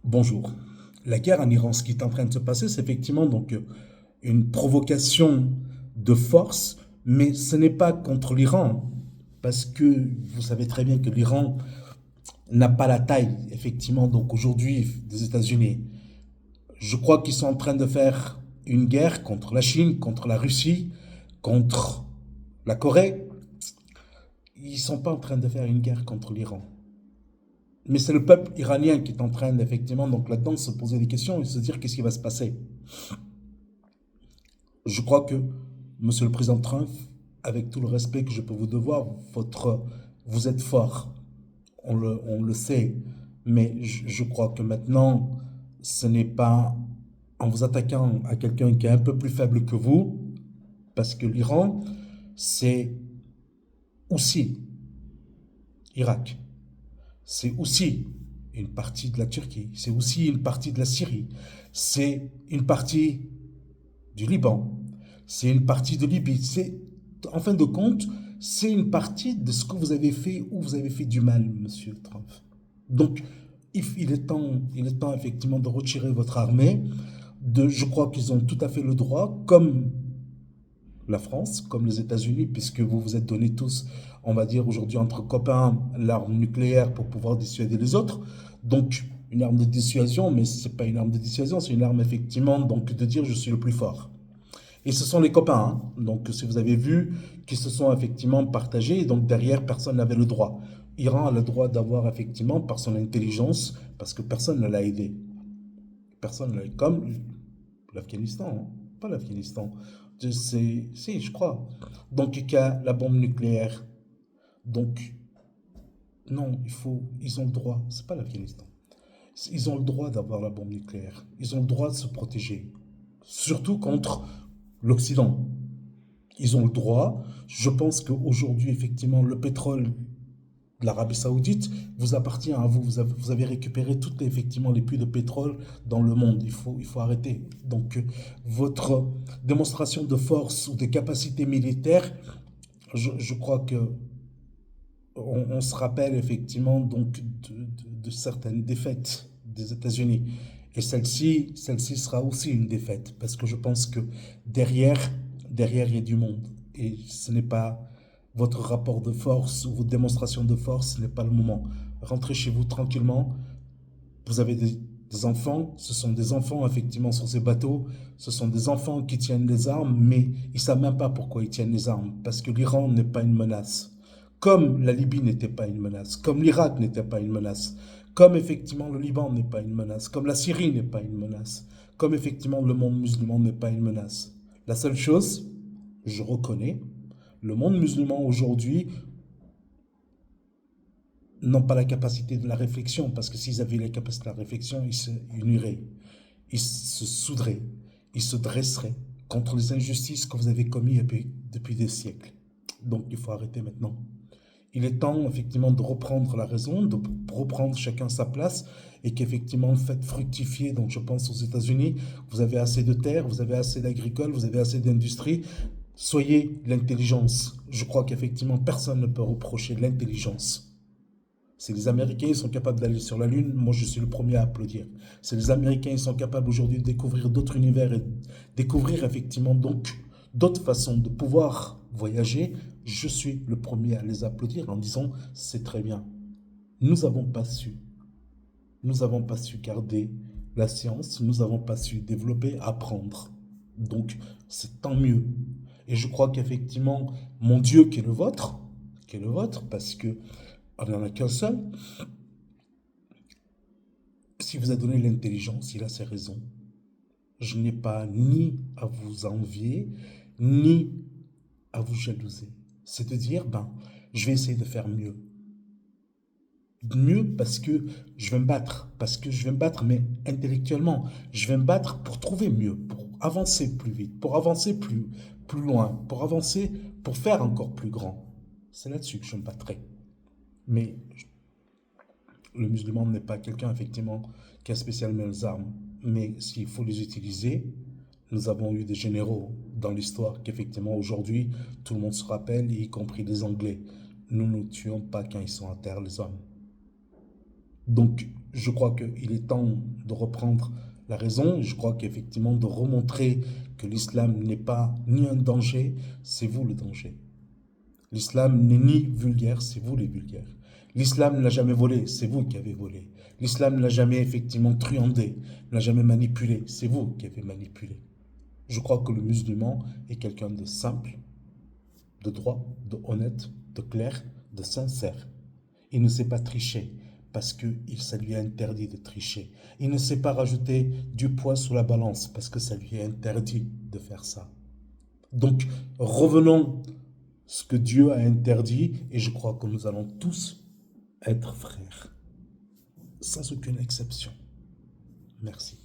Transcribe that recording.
Bonjour. La guerre en Iran, ce qui est en train de se passer, c'est effectivement une provocation de force, mais ce n'est pas contre l'Iran, parce que vous savez très bien que l'Iran n'a pas la taille, effectivement, donc aujourd'hui des États-Unis. Je crois qu'ils sont en train de faire une guerre contre la Chine, contre la Russie, contre la Corée. Ils ne sont pas en train de faire une guerre contre l'Iran. Mais c'est le peuple iranien qui est en train d'effectivement, donc là-dedans, se poser des questions et se dire qu'est-ce qui va se passer. Je crois que, Monsieur le Président Trump, avec tout le respect que je peux vous devoir, vous êtes fort, on le sait, mais je crois que maintenant, ce n'est pas en vous attaquant à quelqu'un qui est un peu plus faible que vous, parce que l'Iran, c'est aussi Irak, c'est aussi une partie de la Turquie, c'est aussi une partie de la Syrie, c'est une partie du Liban, c'est une partie de Libye. En fin de compte, c'est une partie de ce que vous avez fait ou vous avez fait du mal, Monsieur Trump. Donc, il est temps effectivement de retirer votre armée. Je crois qu'ils ont tout à fait le droit, comme la France, comme les États-Unis, puisque vous vous êtes donné tous, on va dire aujourd'hui entre copains, l'arme nucléaire pour pouvoir dissuader les autres. Donc, une arme de dissuasion, mais ce n'est pas une arme de dissuasion, c'est une arme effectivement donc de dire je suis le plus fort. Et ce sont les copains, hein. Donc si vous avez vu, qui se sont effectivement partagés, et donc derrière, personne n'avait le droit. Iran a le droit d'avoir effectivement, par son intelligence, parce que personne ne l'a aidé. Personne ne l'a aidé. Comme l'Afghanistan, hein. Pas l'Afghanistan. Si, je crois. Donc il y a la bombe nucléaire. Donc, non, ils ont le droit. C'est pas l'Afghanistan. Ils ont le droit d'avoir la bombe nucléaire. Ils ont le droit de se protéger. Surtout contre l'Occident. Ils ont le droit. Je pense qu'aujourd'hui, effectivement, le pétrole de l'Arabie Saoudite vous appartient à vous. Vous avez récupéré toutes effectivement les puits de pétrole dans le monde. Il faut arrêter. Donc, votre démonstration de force ou de capacité militaire, je crois que on se rappelle effectivement donc de certaines défaites des États-Unis. Et celle-ci sera aussi une défaite, parce que je pense que derrière, derrière, il y a du monde. Et ce n'est pas votre rapport de force ou votre démonstration de force, ce n'est pas le moment. Rentrez chez vous tranquillement. Vous avez des enfants, ce sont des enfants effectivement sur ces bateaux, ce sont des enfants qui tiennent les armes, mais ils ne savent même pas pourquoi ils tiennent les armes, parce que l'Iran n'est pas une menace. Comme la Libye n'était pas une menace, comme l'Irak n'était pas une menace, comme effectivement le Liban n'est pas une menace, comme la Syrie n'est pas une menace, comme effectivement le monde musulman n'est pas une menace. La seule chose, je reconnais, le monde musulman aujourd'hui n'ont pas la capacité de la réflexion, parce que s'ils avaient la capacité de la réflexion, ils se uniraient, ils se souderaient, ils se dresseraient contre les injustices que vous avez commises depuis des siècles. Donc il faut arrêter maintenant. Il est temps effectivement de reprendre la raison, de reprendre chacun sa place et qu'effectivement faites fructifier. Donc je pense aux États-Unis, vous avez assez de terres, vous avez assez d'agricoles, vous avez assez d'industrie. Soyez l'intelligence. Je crois qu'effectivement personne ne peut reprocher l'intelligence. Si les Américains ils sont capables d'aller sur la Lune, moi je suis le premier à applaudir. Si les Américains ils sont capables aujourd'hui de découvrir d'autres univers et découvrir effectivement donc d'autres façons de pouvoir voyager, je suis le premier à les applaudir en disant c'est très bien. Nous n'avons pas su. Nous n'avons pas su garder la science, nous n'avons pas su développer, apprendre. Donc c'est tant mieux. Et je crois qu'effectivement, mon Dieu qui est le vôtre, parce que on n'en a qu'un seul, si vous a donné l'intelligence, il a ses raisons. Je n'ai pas ni à vous envier, ni à vous jalouser. C'est de dire, ben, je vais essayer de faire mieux. Mieux parce que je vais me battre. Parce que je vais me battre, mais intellectuellement. Je vais me battre pour trouver mieux, pour avancer plus vite, pour avancer plus loin, pour avancer, pour faire encore plus grand. C'est là-dessus que je me battrai. Mais le musulman n'est pas quelqu'un, effectivement, qui a spécialement les armes. Mais s'il faut les utiliser, nous avons eu des généraux dans l'histoire qu'effectivement, aujourd'hui, tout le monde se rappelle, y compris les Anglais. Nous ne tuons pas quand ils sont à terre, les hommes. Donc, je crois qu'il est temps de reprendre la raison. Je crois qu'effectivement, de remontrer que l'islam n'est pas ni un danger, c'est vous le danger. L'islam n'est ni vulgaire, c'est vous les vulgaires. L'islam ne l'a jamais volé, c'est vous qui avez volé. L'islam ne l'a jamais effectivement truandé, ne l'a jamais manipulé, c'est vous qui avez manipulé. Je crois que le musulman est quelqu'un de simple, de droit, de honnête, de clair, de sincère. Il ne sait pas tricher parce que ça lui est interdit de tricher. Il ne sait pas rajouter du poids sur la balance parce que ça lui est interdit de faire ça. Donc, revenons à ce que Dieu a interdit et je crois que nous allons tous être frères, sans aucune exception. Merci.